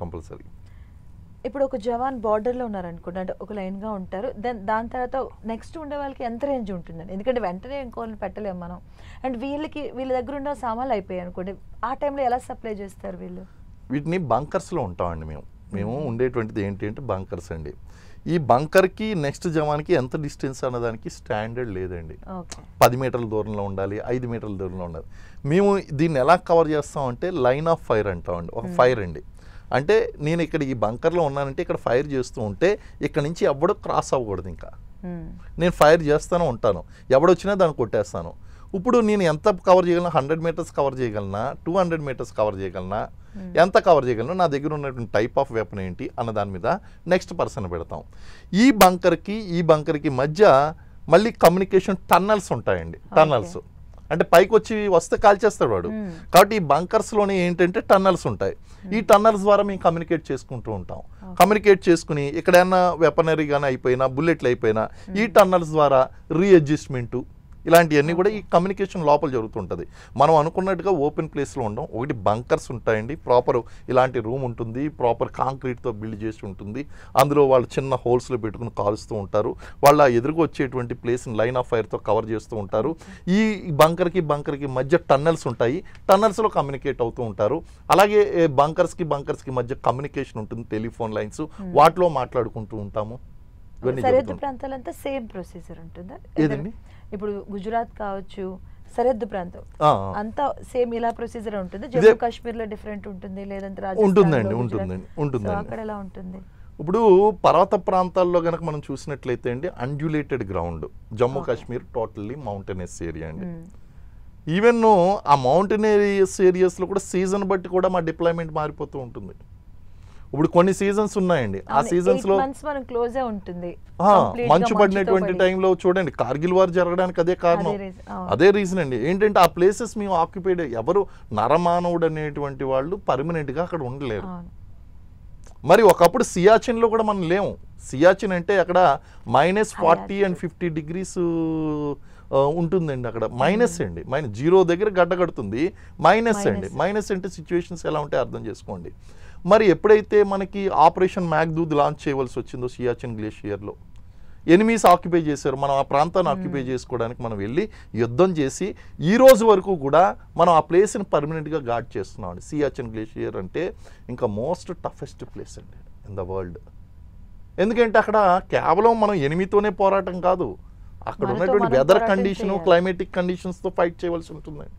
Compulsory. ఇప్పుడు ఒక జవాన్ బార్డర్లో ఉన్నారనుకోండి, అంటే ఒక లైన్గా ఉంటారు. దెన్ దాని తర్వాత నెక్స్ట్ ఉండే వాళ్ళకి ఎంత రేంజ్ ఉంటుందండి? ఎందుకంటే వెంటనే ఇంకోళ్ళని పెట్టలేము మనం. అండ్ వీళ్ళ దగ్గర ఉన్న సామాన్లు అయిపోయాయి అనుకోండి, ఆ టైంలో ఎలా సప్లై చేస్తారు వీళ్ళు? వీటిని బంకర్స్లో ఉంటామండి మేము ఉండేటువంటిది ఏంటి అంటే బంకర్స్ అండి. ఈ బంకర్కి నెక్స్ట్ జవాన్కి ఎంత డిస్టెన్స్ అన్నదానికి స్టాండర్డ్ లేదండి. 10 మీటర్ల దూరంలో ఉండాలి, 5 మీటర్ల దూరంలో ఉండాలి. మేము దీన్ని ఎలా కవర్ చేస్తామంటే లైన్ ఆఫ్ ఫైర్ అంటామండి. ఒక ఫైర్ అండి, అంటే నేను ఇక్కడ ఈ బంకర్లో ఉన్నానంటే ఇక్కడ ఫైర్ చేస్తూ ఉంటే ఇక్కడ నుంచి ఎవడో క్రాస్ అవ్వకూడదు. ఇంకా నేను ఫైర్ చేస్తూనే ఉంటాను, ఎవడొచ్చినా దాన్ని కొట్టేస్తాను. ఇప్పుడు నేను ఎంత కవర్ చేయగలను? 100 మీటర్స్ కవర్ చేయగలనా, 200 మీటర్స్ కవర్ చేయగలనా, ఎంత కవర్ చేయగలను, నా దగ్గర ఉన్నటువంటి టైప్ ఆఫ్ వెపన్ ఏంటి అన్న దాని మీద నెక్స్ట్ పర్సన్ పెడతాం. ఈ బంకర్కి మధ్య మళ్ళీ కమ్యూనికేషన్ టన్నల్స్ ఉంటాయండి. టన్నల్స్ అంటే పైకి వస్తే కాల్చేస్తాడు వాడు. కాబట్టి ఈ బంకర్స్లోనే ఏంటంటే టన్నల్స్ ఉంటాయి. ఈ టన్నల్స్ ద్వారా మేము కమ్యూనికేట్ చేసుకుంటూ ఉంటాం. కమ్యూనికేట్ చేసుకుని ఎక్కడైనా వెపనరీ కానీ అయిపోయినా, బుల్లెట్లు అయిపోయినా ఈ టన్నల్స్ ద్వారా రీఅడ్జస్ట్మెంటు ఇలాంటివన్నీ కూడా ఈ కమ్యూనికేషన్ లోపల జరుగుతుంటుంది. మనం అనుకున్నట్టుగా ఓపెన్ ప్లేస్లో ఉండం. ఒకటి బంకర్స్ ఉంటాయండి, ప్రాపర్ ఇలాంటి రూమ్ ఉంటుంది, ప్రాపర్ కాంక్రీట్తో బిల్డ్ చేసి ఉంటుంది. అందులో వాళ్ళు చిన్న హోల్స్లో పెట్టుకుని కాలుస్తూ ఉంటారు. వాళ్ళ ఎదురుగా వచ్చేటువంటి ప్లేస్ని లైన్ ఆఫ్ ఫైర్తో కవర్ చేస్తూ ఉంటారు. ఈ బంకర్కి మధ్య టన్నల్స్ ఉంటాయి, టన్నల్స్లో కమ్యూనికేట్ అవుతూ ఉంటారు. అలాగే బంకర్స్కి మధ్య కమ్యూనికేషన్ ఉంటుంది, టెలిఫోన్ లైన్స్, వాటిలో మాట్లాడుకుంటూ ఉంటాము. సరిహద్దు ప్రాంతాలంతా సేమ్ ప్రొసీజర్ ఉంటుందా? ఏదండి? ఇప్పుడు గుజరాత్ కావచ్చు, సరిహద్దు ప్రాంతం అంతా సేమ్ ఇలా ప్రొసీజర్ ఉంటుంది. జమ్మూ కాశ్మీర్ లో డిఫరెంట్ ఉంటుంది, లేదంటే ఉంటుందండి. అక్కడ ఎలా ఉంటుంది? ఇప్పుడు పర్వత ప్రాంతాల్లో కనుక మనం చూసినట్లయితే అండి, undulated ground. Jammu Kashmir totally mountainous area అండి. ఈవెన్ ఆ మౌంటైనరియస్ ఏరియాస్లో కూడా సీజన్ బట్టి కూడా మా డిప్లాయ్మెంట్ మారిపోతూ ఉంటుంది. ఇప్పుడు కొన్ని సీజన్స్ ఉన్నాయండి, ఆ సీజన్స్ లో మంచు పడినటువంటి టైంలో చూడండి, కార్గిల్ వార్ జరగడానికి అదే కారణం, అదే రీజన్ అండి. ఏంటంటే ఆ ప్లేసెస్ మేము ఆక్యుపైడ్, ఎవరు నరమానవుడు అనేటువంటి వాళ్ళు పర్మనెంట్ గా అక్కడ ఉండలేరు. మరి ఒకప్పుడు సియాచిన్లో కూడా మనం లేము. సియాచిన్ అంటే అక్కడ -40 and 50 degrees ఉంటుందండి. అక్కడ మైనస్ అండి, -0 దగ్గర గడ్డ కడుతుంది, మైనస్ అండి. మైనస్ అంటే సిచ్యువేషన్స్ ఎలా ఉంటాయో అర్థం చేసుకోండి. మరి ఎప్పుడైతే మనకి ఆపరేషన్ మ్యాగ్దూద్ లాంచ్ చేయవలసి వచ్చిందో సియాచిన్ గ్లేషియర్లో, ఎనిమీస్ ఆక్యుపై చేశారు. మనం ఆ ప్రాంతాన్ని ఆక్యుపై చేసుకోవడానికి మనం వెళ్ళి యుద్ధం చేసి ఈ రోజు వరకు కూడా మనం ఆ ప్లేస్ని పర్మనెంట్గా గార్డ్ చేస్తున్నాం అండి. సియాచిన్ గ్లేషియర్ అంటే ఇంకా మోస్ట్ టఫెస్ట్ ప్లేస్ అండి ఇన్ ద వరల్డ్. ఎందుకంటే అక్కడ కేవలం మనం ఎనిమితోనే పోరాటం కాదు, అక్కడ ఉన్నటువంటి వెదర్ కండిషను, క్లైమేటిక్ కండిషన్స్తో ఫైట్ చేయవలసి ఉంటుందండి.